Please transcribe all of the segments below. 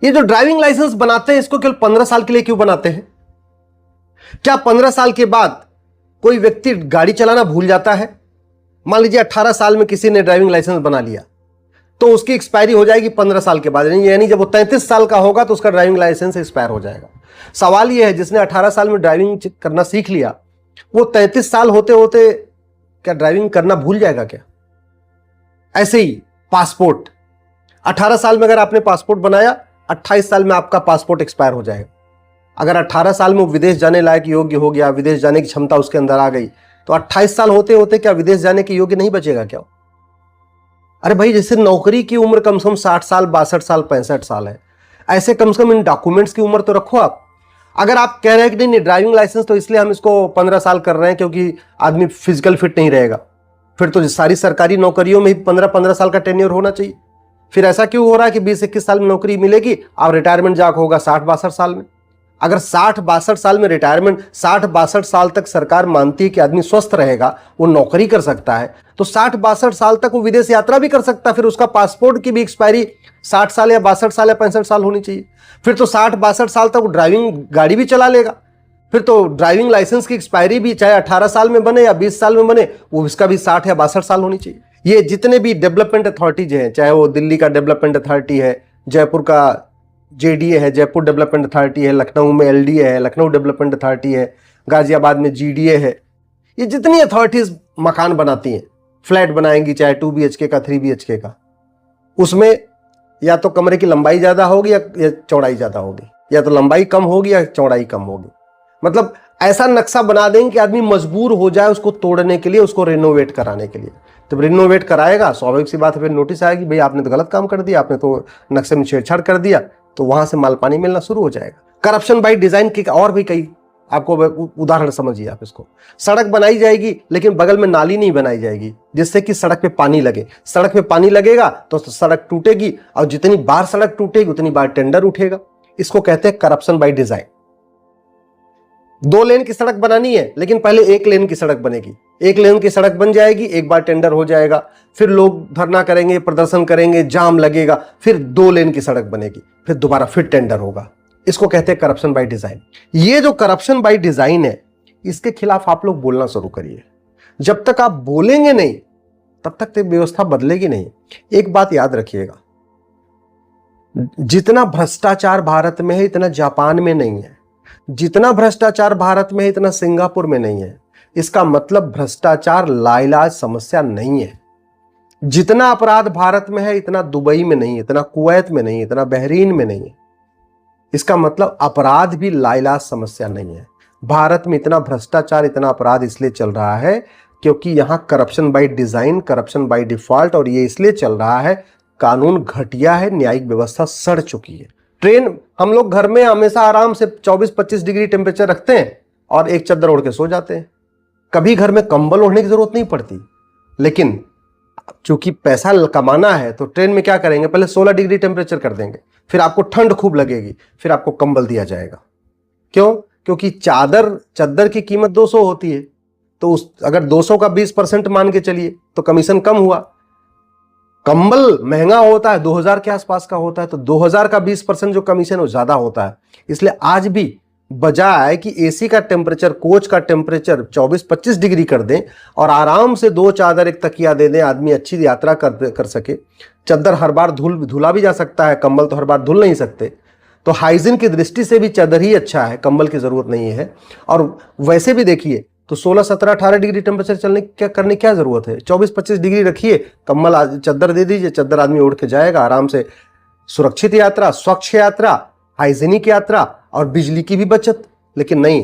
ये जो driving licence बनाते हैं इसको केवल 15 साल के लिए क्यों बनाते हैं? क्या 15 साल के बाद कोई व्यक्ति गाड़ी चलाना भूल जाता है? मान लीजिए 18 साल में किसी ने ड्राइविंग लाइसेंस बना लिया तो उसकी एक्सपायरी हो जाएगी 15 साल के बाद, यानी जब वो 33 साल का होगा तो उसका ड्राइविंग लाइसेंस एक्सपायर हो जाएगा। सवाल यह है, जिसने 18 साल में ड्राइविंग करना सीख लिया वो 33 साल होते होते क्या ड्राइविंग करना भूल जाएगा क्या? ऐसे ही पासपोर्ट, 18 साल में अगर आपने पासपोर्ट बनाया, 28 साल में आपका पासपोर्ट एक्सपायर हो जाएगा। अगर 18 साल में वो विदेश जाने लायक योग्य हो गया, विदेश जाने की क्षमता उसके अंदर आ गई, तो 28 साल होते होते क्या विदेश जाने के योग्य नहीं बचेगा क्या? अरे भाई, जैसे नौकरी की उम्र कम से कम 60 साल, 62 साल, 65 साल है, ऐसे कम से कम इन डॉक्यूमेंट्स की उम्र तो रखो आप। अगर आप कह रहे हैं कि नहीं ड्राइविंग लाइसेंस तो इसलिए हम इसको 15 साल कर रहे हैं क्योंकि आदमी फिजिकल फिट नहीं रहेगा, फिर तो सारी सरकारी नौकरियों में ही 15-15 साल का टेन्योर होना चाहिए। फिर ऐसा क्यों हो रहा है कि 20-21 साल में नौकरी मिलेगी और रिटायरमेंट जाके होगा 60-62 साल में? अगर 60-62 साल में रिटायरमेंट, 60-62 साल तक सरकार मानती है कि आदमी स्वस्थ रहेगा, वो नौकरी कर सकता है, तो 60-62 साल तक वो विदेश यात्रा भी कर सकता है। फिर उसका पासपोर्ट की भी एक्सपायरी 60 साल या 62 साल या 65 साल होनी चाहिए। फिर तो 60-62 साल तक वो ड्राइविंग गाड़ी भी चला लेगा। फिर तो ड्राइविंग लाइसेंस की एक्सपायरी भी चाहे 18 साल में बने या 20 साल में बने, वो इसका भी 60 या 62 साल होनी चाहिए। ये जितने भी डेवलपमेंट अथॉरिटीज हैं, चाहे वो दिल्ली का डेवलपमेंट अथॉरिटी है, जयपुर का जेडीए है, जयपुर डेवलपमेंट अथॉरिटी है, लखनऊ में एलडीए है, लखनऊ डेवलपमेंट अथॉरिटी है, गाजियाबाद में जीडीए है, ये जितनी अथॉरिटीज मकान बनाती हैं, फ्लैट बनाएंगी, चाहे 2 BHK का, 3 BHK का, उसमें या तो कमरे की लंबाई ज्यादा होगी या चौड़ाई ज्यादा होगी, या तो लंबाई कम होगी या चौड़ाई कम होगी। मतलब ऐसा नक्शा बना देंगे कि आदमी मजबूर हो जाए उसको तोड़ने के लिए, उसको रिनोवेट कराने के लिए। जब रिनोवेट कराएगा, स्वाभाविक सी बात है, फिर नोटिस आएगी, भाई आपने तो गलत काम कर दिया, आपने तो नक्शे में छेड़छाड़ कर दिया, तो वहां से माल पानी मिलना शुरू हो जाएगा। करप्शन बाय डिजाइन के और भी कई आपको उदाहरण समझिए आप इसको। सड़क बनाई जाएगी लेकिन बगल में नाली नहीं बनाई जाएगी जिससे कि सड़क पे पानी लगे। सड़क पे पानी लगेगा तो सड़क टूटेगी, और जितनी बार सड़क टूटेगी उतनी बार टेंडर उठेगा। इसको कहते हैं करप्शन बाय डिजाइन। 2 लेन की सड़क बनानी है लेकिन पहले 1 लेन की सड़क बनेगी, 1 लेन की सड़क बन जाएगी, एक बार टेंडर हो जाएगा, फिर लोग धरना करेंगे, प्रदर्शन करेंगे, जाम लगेगा, फिर 2 लेन की सड़क बनेगी, फिर दोबारा फिर टेंडर होगा। इसको कहते हैं करप्शन बाय डिजाइन। ये जो करप्शन बाय डिजाइन है, इसके खिलाफ आप लोग बोलना शुरू करिए। जब तक आप बोलेंगे नहीं तब तक तो व्यवस्था बदलेगी नहीं। एक बात याद रखिएगा, जितना भ्रष्टाचार भारत में है इतना जापान में नहीं है, जितना भ्रष्टाचार भारत में है इतना सिंगापुर में नहीं है। इसका मतलब भ्रष्टाचार लाइलाज समस्या नहीं है। जितना अपराध भारत में है इतना दुबई में नहीं, इतना कुवैत में नहीं, इतना बहरीन में नहीं है। इसका मतलब अपराध भी लाइलाज समस्या नहीं है। भारत में इतना भ्रष्टाचार, इतना अपराध इसलिए चल रहा है क्योंकि यहां corruption by design, corruption by default, और ये इसलिए चल रहा है कानून घटिया है, न्यायिक व्यवस्था सड़ चुकी है। ट्रेन, हम लोग घर में हमेशा आराम से 24-25 डिग्री टेम्परेचर रखते हैं और एक चादर ओढ़ के सो जाते हैं। कभी घर में कंबल ओढ़ने की जरूरत नहीं पड़ती। लेकिन चूंकि पैसा कमाना है तो ट्रेन में क्या करेंगे, पहले 16 डिग्री टेम्परेचर कर देंगे, फिर आपको ठंड खूब लगेगी, फिर आपको कंबल दिया जाएगा। क्यों? क्योंकि चादर की कीमत 200 होती है, तो अगर 200 का 20% मान के चलिए तो कमीशन कम हुआ। कंबल महंगा होता है, 2000 के आसपास का होता है, तो 2000 का 20% जो कमीशन वो ज्यादा होता है। इसलिए आज भी बजाय कि एसी का टेम्परेचर, कोच का टेम्परेचर 24-25 डिग्री कर दें और आराम से 2 चादर, 1 तकिया दे दें, आदमी अच्छी यात्रा कर सके। चादर हर बार धुला भी जा सकता है, कंबल तो हर बार धुल नहीं सकते, तो हाइजीन की दृष्टि से भी चादर ही अच्छा है, कंबल की जरूरत नहीं है। और वैसे भी देखिए तो 16, 17, 18 डिग्री टेम्परेचर करने क्या जरूरत है? 24-25 डिग्री रखिए, कंबल चादर दे दीजिए, चादर आदमी ओढ़ के जाएगा आराम से। सुरक्षित यात्रा, स्वच्छ यात्रा, हाइजीनिक यात्रा और बिजली की भी बचत। लेकिन नहीं,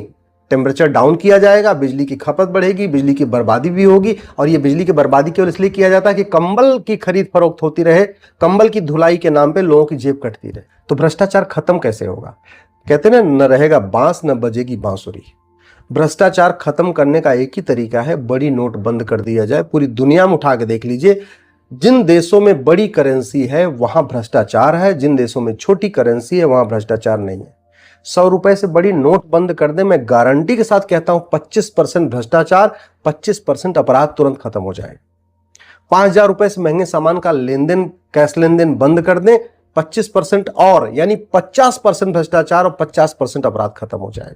टेम्परेचर डाउन किया जाएगा, बिजली की खपत बढ़ेगी, बिजली की बर्बादी भी होगी। और ये बिजली की बर्बादी केवल इसलिए किया जाता है कि कंबल की खरीद फरोख्त होती रहे, कंबल की धुलाई के नाम पे लोगों की जेब कटती रहे। तो भ्रष्टाचार खत्म कैसे होगा? कहते ना, न रहेगा बांस न बजेगी बांसुरी। भ्रष्टाचार खत्म करने का एक ही तरीका है, बड़ी नोट बंद कर दिया जाए। पूरी दुनिया में उठा के देख लीजिए, जिन देशों में बड़ी करेंसी है वहां भ्रष्टाचार है, जिन देशों में छोटी करेंसी है वहां भ्रष्टाचार नहीं है। 100 रुपए से बड़ी नोट बंद कर दे, मैं गारंटी के साथ कहता हूं 25% भ्रष्टाचार, 25% अपराध तुरंत खत्म हो जाए। 5000 रुपए से महंगे सामान का लेन देन, कैश लेन देन बंद कर दें, 25% और यानी 50% भ्रष्टाचार और 50% अपराध खत्म हो जाएगा।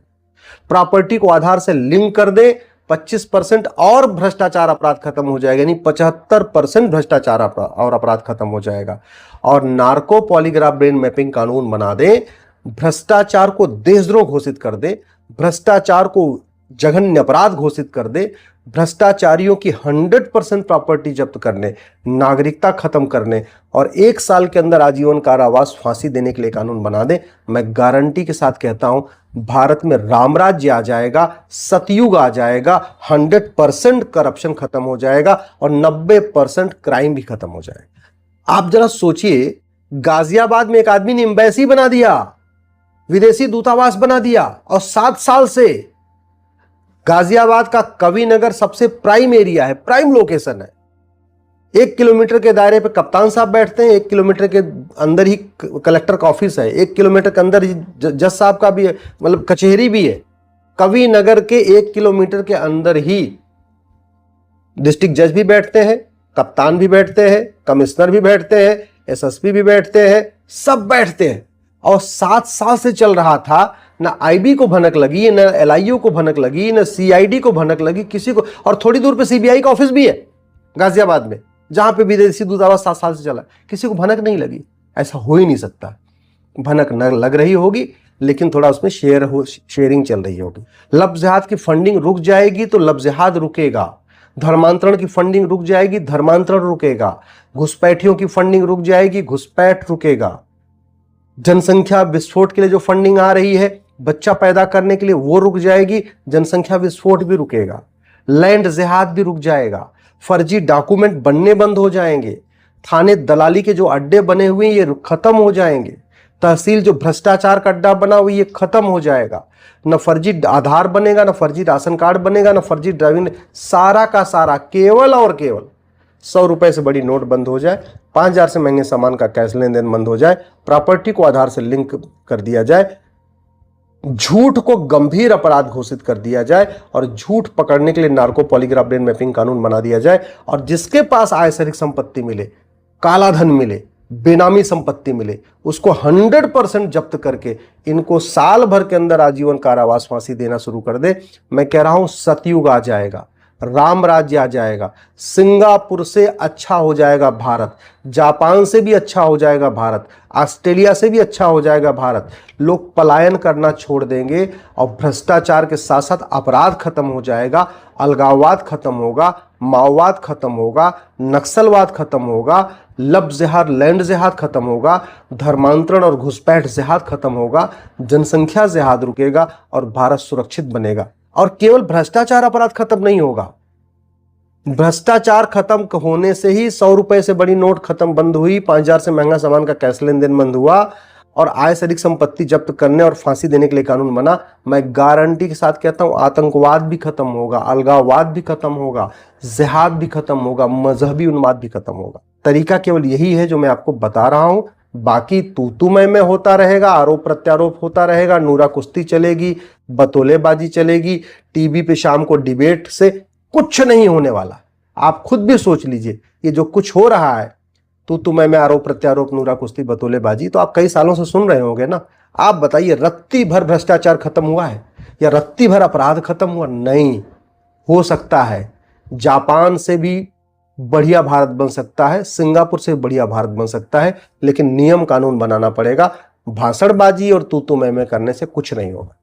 प्रॉपर्टी को आधार से लिंक कर दे, 25% और भ्रष्टाचार अपराध खत्म हो जाएगा, यानी 75% भ्रष्टाचार और अपराध खत्म हो जाएगा। और नार्को पॉलीग्राफ ब्रेन मैपिंग कानून बना दे, भ्रष्टाचार को देशद्रोह घोषित कर दे, भ्रष्टाचार को जघन्य अपराध घोषित कर दे, भ्रष्टाचारियों की 100% प्रॉपर्टी जब्त करने, नागरिकता खत्म करने और 1 साल के अंदर आजीवन कारावास, फांसी देने के लिए कानून बना दे। मैं गारंटी के साथ कहता हूं, भारत में रामराज्य आ जाएगा, सतयुग आ जाएगा, 100% करप्शन खत्म हो जाएगा और 90% क्राइम भी खत्म हो जाएगा। आप जरा सोचिए, गाजियाबाद में एक आदमी ने एम्बेसी बना दिया, विदेशी दूतावास बना दिया और 7 साल से गाजियाबाद का कवि नगर सबसे प्राइम एरिया है, प्राइम लोकेशन है। 1 किलोमीटर के दायरे पे कप्तान साहब बैठते हैं, 1 किलोमीटर के अंदर ही कलेक्टर का ऑफिस है, 1 किलोमीटर के अंदर ही जज साहब का भी है, मतलब कचहरी भी है। कवि नगर के 1 किलोमीटर के अंदर ही डिस्ट्रिक्ट जज भी बैठते हैं, कप्तान भी बैठते हैं, कमिश्नर भी बैठते हैं, एसएसपी भी बैठते हैं, सब बैठते हैं। और 7 साल से चल रहा था, ना आईबी को भनक लगी, ना एलआईयू को भनक लगी, ना सीआईडी को भनक लगी, किसी को। और थोड़ी दूर पे सीबीआई का ऑफिस भी है गाजियाबाद में, जहां पे विदेशी दूतावास 7 साल से चला, किसी को भनक नहीं लगी। ऐसा हो ही नहीं सकता। भनक न लग रही होगी, लेकिन थोड़ा उसमें शेयरिंग चल रही होगी। लफ्ज़ जिहाद की फंडिंग रुक जाएगी तो लफ्ज़ जिहाद रुकेगा। धर्मांतरण की फंडिंग रुक जाएगी, धर्मांतरण रुकेगा। घुसपैठियों की फंडिंग रुक जाएगी, घुसपैठ रुकेगा। जनसंख्या विस्फोट के लिए जो फंडिंग आ रही है बच्चा पैदा करने के लिए, वो रुक जाएगी, जनसंख्या विस्फोट भी रुकेगा। लैंड जिहाद भी रुक जाएगा। फर्जी डॉक्यूमेंट बनने बंद हो जाएंगे। थाने दलाली के जो अड्डे बने हुए हैं ये खत्म हो जाएंगे। तहसील जो भ्रष्टाचार का अड्डा बना हुआ ये खत्म हो जाएगा। न फर्जी आधार बनेगा, न फर्जी राशन कार्ड बनेगा, न फर्जी ड्राइविंग, सारा का सारा केवल और केवल 100 रुपए से बड़ी नोट बंद हो जाए, 5000 से महंगे सामान का कैश लेन देन बंद हो जाए, प्रॉपर्टी को आधार से लिंक कर दिया जाए, झूठ को गंभीर अपराध घोषित कर दिया जाए और झूठ पकड़ने के लिए नार्को पॉलीग्राफ ब्रेन मैपिंग कानून बना दिया जाए। और जिसके पास आय से अधिक संपत्ति मिले, काला धन मिले, बेनामी संपत्ति मिले, उसको 100% जब्त करके इनको साल भर के अंदर आजीवन कारावास, फांसी देना शुरू कर दे। मैं कह रहा हूं, सतयुग आ जाएगा, राम राज्य आ जाएगा। सिंगापुर से अच्छा हो जाएगा भारत, जापान से भी अच्छा हो जाएगा भारत, ऑस्ट्रेलिया से भी अच्छा हो जाएगा भारत। लोग पलायन करना छोड़ देंगे और भ्रष्टाचार के साथ साथ अपराध खत्म हो जाएगा, अलगाववाद खत्म होगा, माओवाद खत्म होगा, नक्सलवाद खत्म होगा, लफ्ज़ जिहाद, लैंड जिहाद खत्म होगा, धर्मांतरण और घुसपैठ जिहाद खत्म होगा, जनसंख्या जिहाद रुकेगा और भारत सुरक्षित बनेगा। और केवल भ्रष्टाचार अपराध खत्म नहीं होगा, भ्रष्टाचार खत्म होने से ही 100 रुपए से बड़ी नोट खत्म बंद हुई, 5000 से महंगा सामान का कैश लेन देन बंद हुआ और आय से अधिक संपत्ति जब्त करने और फांसी देने के लिए कानून बना। मैं गारंटी के साथ कहता हूं, आतंकवाद भी खत्म होगा, अलगाववाद भी खत्म होगा, जिहाद भी खत्म होगा, मजहबी उन्माद भी खत्म होगा। तरीका केवल यही है जो मैं आपको बता रहा हूं। बाकी तू में होता रहेगा, आरोप प्रत्यारोप होता रहेगा, नूरा कुश्ती चलेगी, बतौलेबाजी चलेगी, टीवी पे शाम को डिबेट से कुछ नहीं होने वाला। आप खुद भी सोच लीजिए, ये जो कुछ हो रहा है तू में आरोप प्रत्यारोप, नूरा कुश्ती, बतौलेबाजी, तो आप कई सालों से सुन रहे होंगे ना। आप बताइए, रत्ती भर भ्रष्टाचार खत्म हुआ है या रत्ती भर अपराध खत्म हुआ? नहीं। हो सकता है जापान से भी बढ़िया भारत बन सकता है, सिंगापुर से बढ़िया भारत बन सकता है, लेकिन नियम कानून बनाना पड़ेगा। भाषणबाजी और तू मैं करने से कुछ नहीं होगा।